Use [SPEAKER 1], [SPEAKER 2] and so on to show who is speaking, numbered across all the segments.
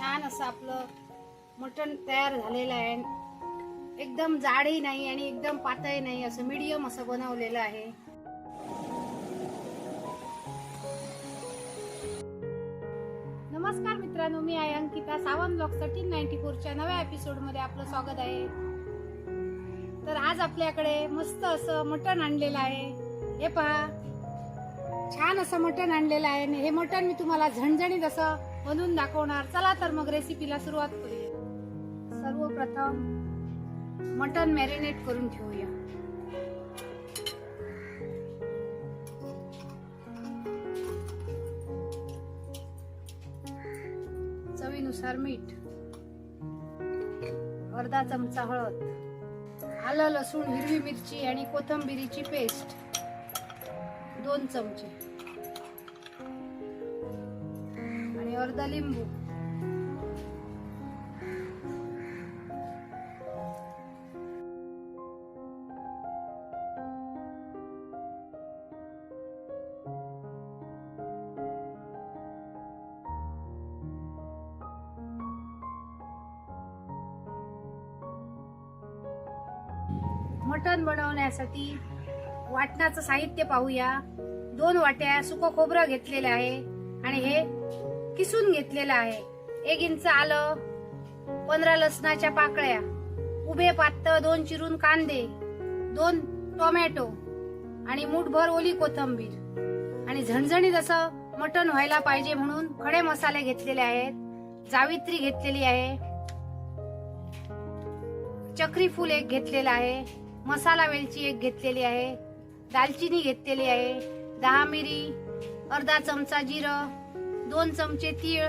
[SPEAKER 1] छान असं आपलं मटण तयार झालेलं आहे. एकदम जाडही नाही आणि एकदम पातळही नाही, असं मीडियम असं बनवलेलं आहे. नमस्कार मित्रांनो, मी आहे अंकिता. सावंत ब्लॉग 1394च्या नव्या एपिसोडमध्ये आपलं स्वागत आहे. तर आज आपल्याकडे मस्त असं मटण आणलेलं आहे. हे पहा, छान असं मटण आणलेलं आहे. हे मटण मी तुम्हाला झणझणीत असं बनवून दाखवणार. चला तर मग रेसिपीला सुरुवात करूया. सर्वप्रथम मटण मॅरिनेट करून ठेवूया. चवीनुसार मीठ, अर्धा चमचा हळद, आलं लसूण हिरवी मिरची आणि कोथिंबीरीची पेस्ट 2 चमचे आणि अर्धा लिंबू. मटण बनवण्यासाठी वाटणाचं साहित्य पाहूया. 2 वाट्या सुकं खोबरं घेतलेलं आहे आणि हे किसून घेतलेलं आहे. 1 इंच आलं, 15 लसणाच्या पाकळ्या, उभे पातळ 2 चिरून कांदे, 2 टोमॅटो आणि मूठभर ओली कोथिंबीर. आणि झणझणीत असं मटण व्हायला पाहिजे म्हणून खडे मसाले घेतलेले आहेत. जावित्री घेतलेली आहे, चक्री फूल 1 घेतलेलं आहे, मसाला वेलची 1 घेतलेली आहे, दालचिनी घेतलेली आहे, 10 मिरी, अर्धा चमचा जिरं, 2 चमचे तीळ,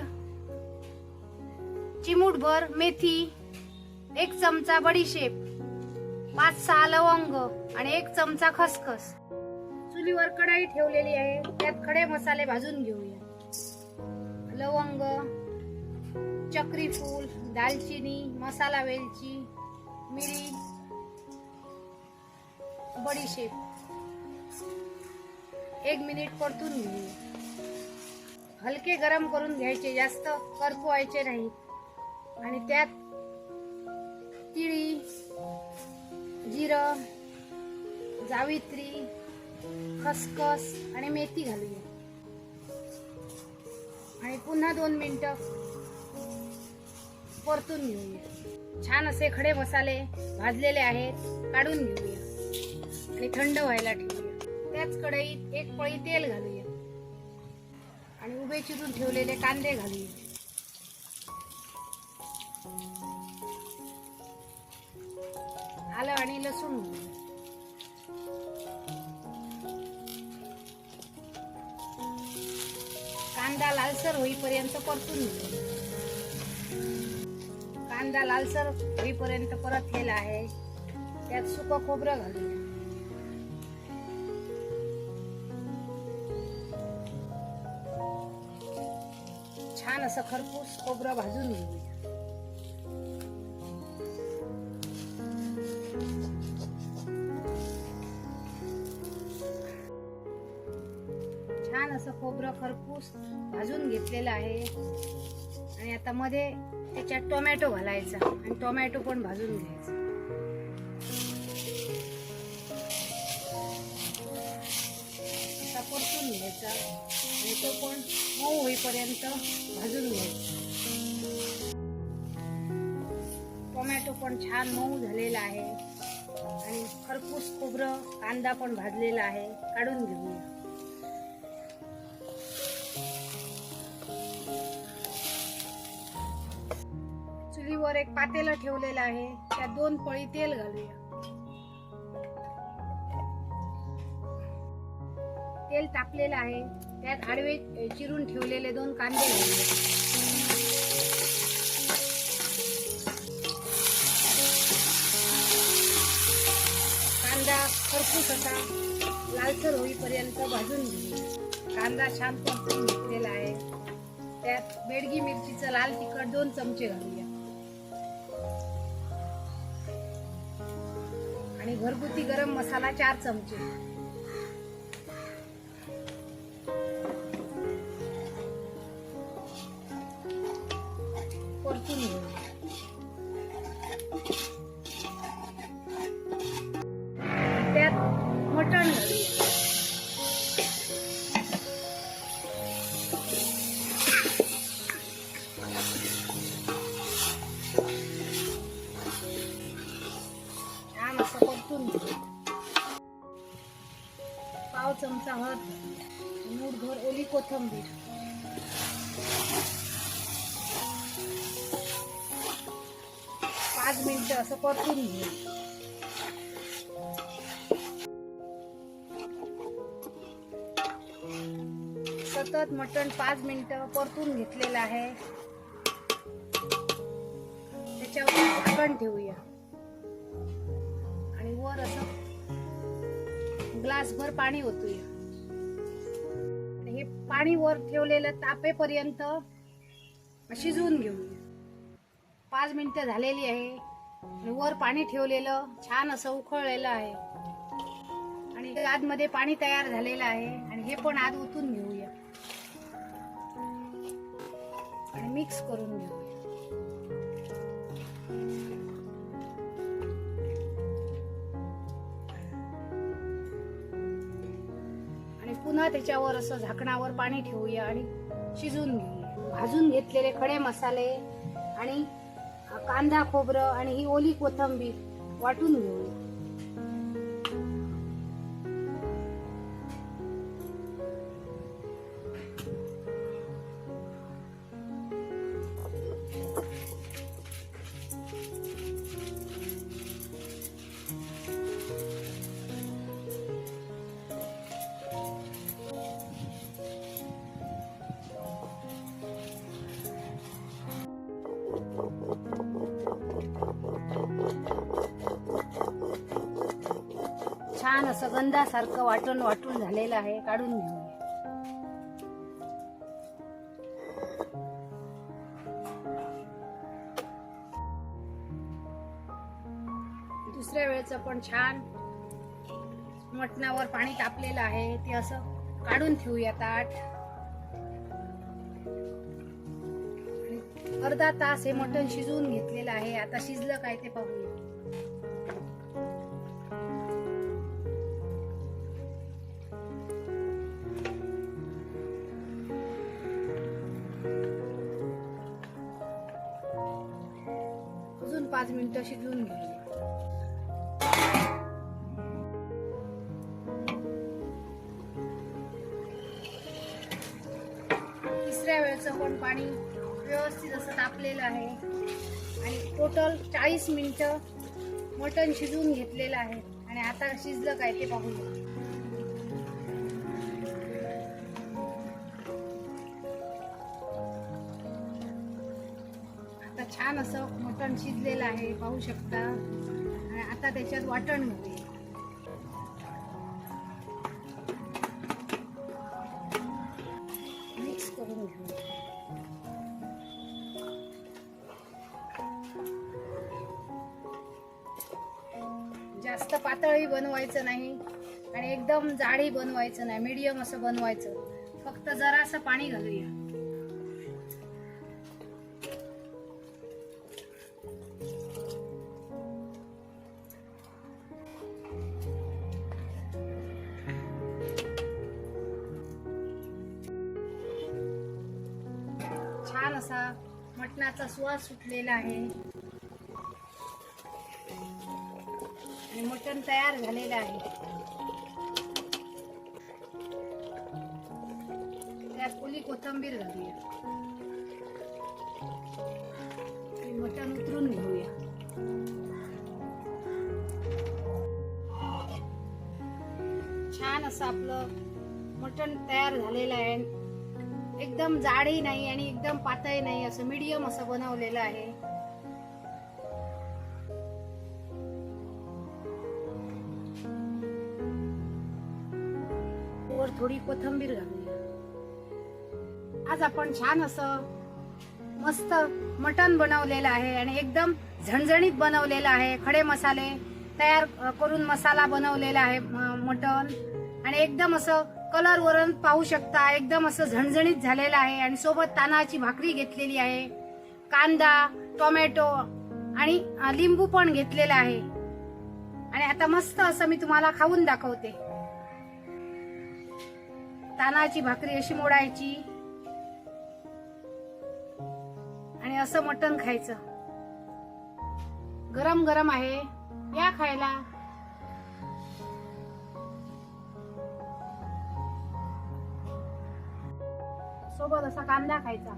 [SPEAKER 1] चिमूटभर मेथी, 1 चमचा बडीशेप, 5-6 लवंग आणि 1 चमचा खसखस. चुलीवर कढई ठेवलेली आहे, त्यात खडे मसाले भाजून घेऊया. लवंग, चक्री फूल, दालचिनी, मसाला वेलची, मिरी, बडीशेप 1 मिनिट परतून घेऊया. हलके गरम करून घ्यायचे, जास्त करपवायचे नाही. आणि त्यात तिळी, जिरं, जावित्री, खसखस आणि मेथी घालूया. आणि पुन्हा 2 मिनिटं परतून घेऊया. छान असे खडे मसाले भाजलेले आहेत, काढून घेऊया आणि थंड व्हायला ठेवूया. त्याच कढईत 1 पळी तेल घालूया आणि उभे चिरून ठेवलेले कांदे घालूया. आलं आणि लसूण घालूया. कांदा लालसर होईपर्यंत परतून घेऊया. कांदा लालसर होईपर्यंत परतलेला आहे. त्यात सुकं खोबरं घालूया. छान असं खरपूस खोबरं भाजून घेऊया. छान असं खोबरं खरपूस भाजून घेतलेलं आहे. आणि आता मध्ये त्याच्यात टोमॅटो घालायचा आणि टोमॅटो पण भाजून घ्यायचा. असा परतून घ्यायचा आणि तो पण मऊ होईपर्यंत भाजून घ्यायचा. टोमॅटो पण छान मऊ झालेला आहे आणि खरपूस खोबरं कांदा पण भाजलेला आहे. काढून घेऊया. चुलीवर 1 पातेलं ठेवलेलं आहे, त्यात 2 पळी तेल घालूया. तेल तापलेलं आहे, त्यात आडवे चिरून ठेवलेले 2 कांदे घालूया. कांदा खरपूस असा लालसर होईपर्यंत भाजून घेऊया. कांदा छान परतून घेतलेला आहे. त्यात बेडगी मिरचीचं लाल तिखट 2 चमचे घालूया आणि घरगुती गरम मसाला 4 चमचे. परतून घेऊया. त्यात मटण घालूया. छान असं परतून घेऊया. पाव चमचा हळद घालूया. मूठभर ओली कोथिंबीर. 5 मिनिटं असं परतून घेऊ. सतत मटण 5 मिनिटं परतून घेतलेलं आहे. त्याच्यावर झाकण ठेवूया आणि वर असं ग्लासभर पाणी ओतूया. हे पाणी वर ठेवलेलं तापेपर्यंत शिजवून घेऊया. 5 मिनिटं झालेली आहे आणि वर पाणी ठेवलेलं छान असं उकळलेलं आहे आणि आतमध्ये पाणी तयार झालेलं आहे आणि हे पण आत ओतून घेऊया आणि मिक्स करून घेऊया. आणि पुन्हा त्याच्यावर असं झाकणावर पाणी ठेवूया आणि शिजवून घेऊया. भाजून घेतलेले खडे मसाले आणि कांदा खोबरं आणि ही ओली कोथिंबीर वाटून घेऊया. छान असं गंधासारखं वाटून झालेलं आहे. काढून घेऊया. दुसऱ्या वेळेचं पण छान मटणावर पाणी तापलेलं आहे ते असं काढून ठेवूया ताट. अर्धा तास हे मटण शिजवून घेतलेलं आहे. आता शिजलं काय ते पाहूया. अजून 5 मिनिटं शिजवून घेऊया. तिसऱ्या वेळेचं पण पाणी व्यवस्थित असं तापलेलं आहे आणि टोटल 40 मिनिटं मटण शिजवून घेतलेलं आहे आणि आता शिजलं काय ते पाहूया. आता छान असं मटण शिजलेलं आहे पाहू शकता. आणि आता त्याच्यात वाटण घालूया. मिक्स करून घेऊया. जास्त पातळही बनवायचं नाही आणि एकदम जाडही बनवायचं नाही. मीडियम असं बनवायचं. फक्त जरासं पाणी घालूया. छान असा मटणाचा सुवास सुटलेला आहे आणि मटण तयार झालेलं आहे. त्यात ओली कोथिंबीर घालूया आणि मटण उतरून घेऊया. छान असं आपलं मटण तयार झालेलं आहे. एकदम जाडही नाही आणि एकदम पातळही नाही, असं मीडियम असं बनवलेलं आहे. वर थोडी कोथिंबीर घालूया. आज आपण छान असं मस्त मटण बनवलेलं आहे आणि एकदम झणझणीत बनवलेलं आहे. खडे मसाले तयार करून मसाला बनवलेला आहे मटण आणि एकदम असं कलर वरून पाहू शकता. एकदम असं झणझणीत झालेलं आहे आणि सोबत तांदळाची भाकरी घेतलेली आहे. कांदा, टोमॅटो आणि लिंबू पण घेतलेला आहे. आणि आता मस्त असं मी तुम्हाला खाऊन दाखवते. तांदळाची भाकरी अशी मोडायची आणि असं मटण खायचं. गरम गरम आहे, या खायला. सोबत असा कांदा खायचा.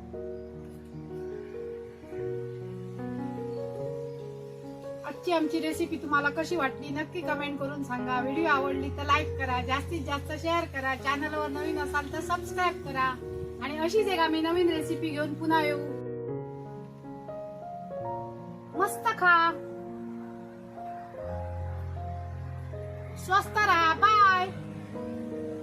[SPEAKER 1] आजची आमची रेसिपी तुम्हाला कशी वाटली नक्की कमेंट करून सांगा. व्हिडिओ आवडली तर लाईक करा, जास्तीत जास्त शेअर करा, चॅनलवर नवीन असाल तर सबस्क्राईब करा. आणि अशीच एक आम्ही नवीन रेसिपी घेऊन पुन्हा येऊ. मस्त खा, स्वस्त राहा. बाय.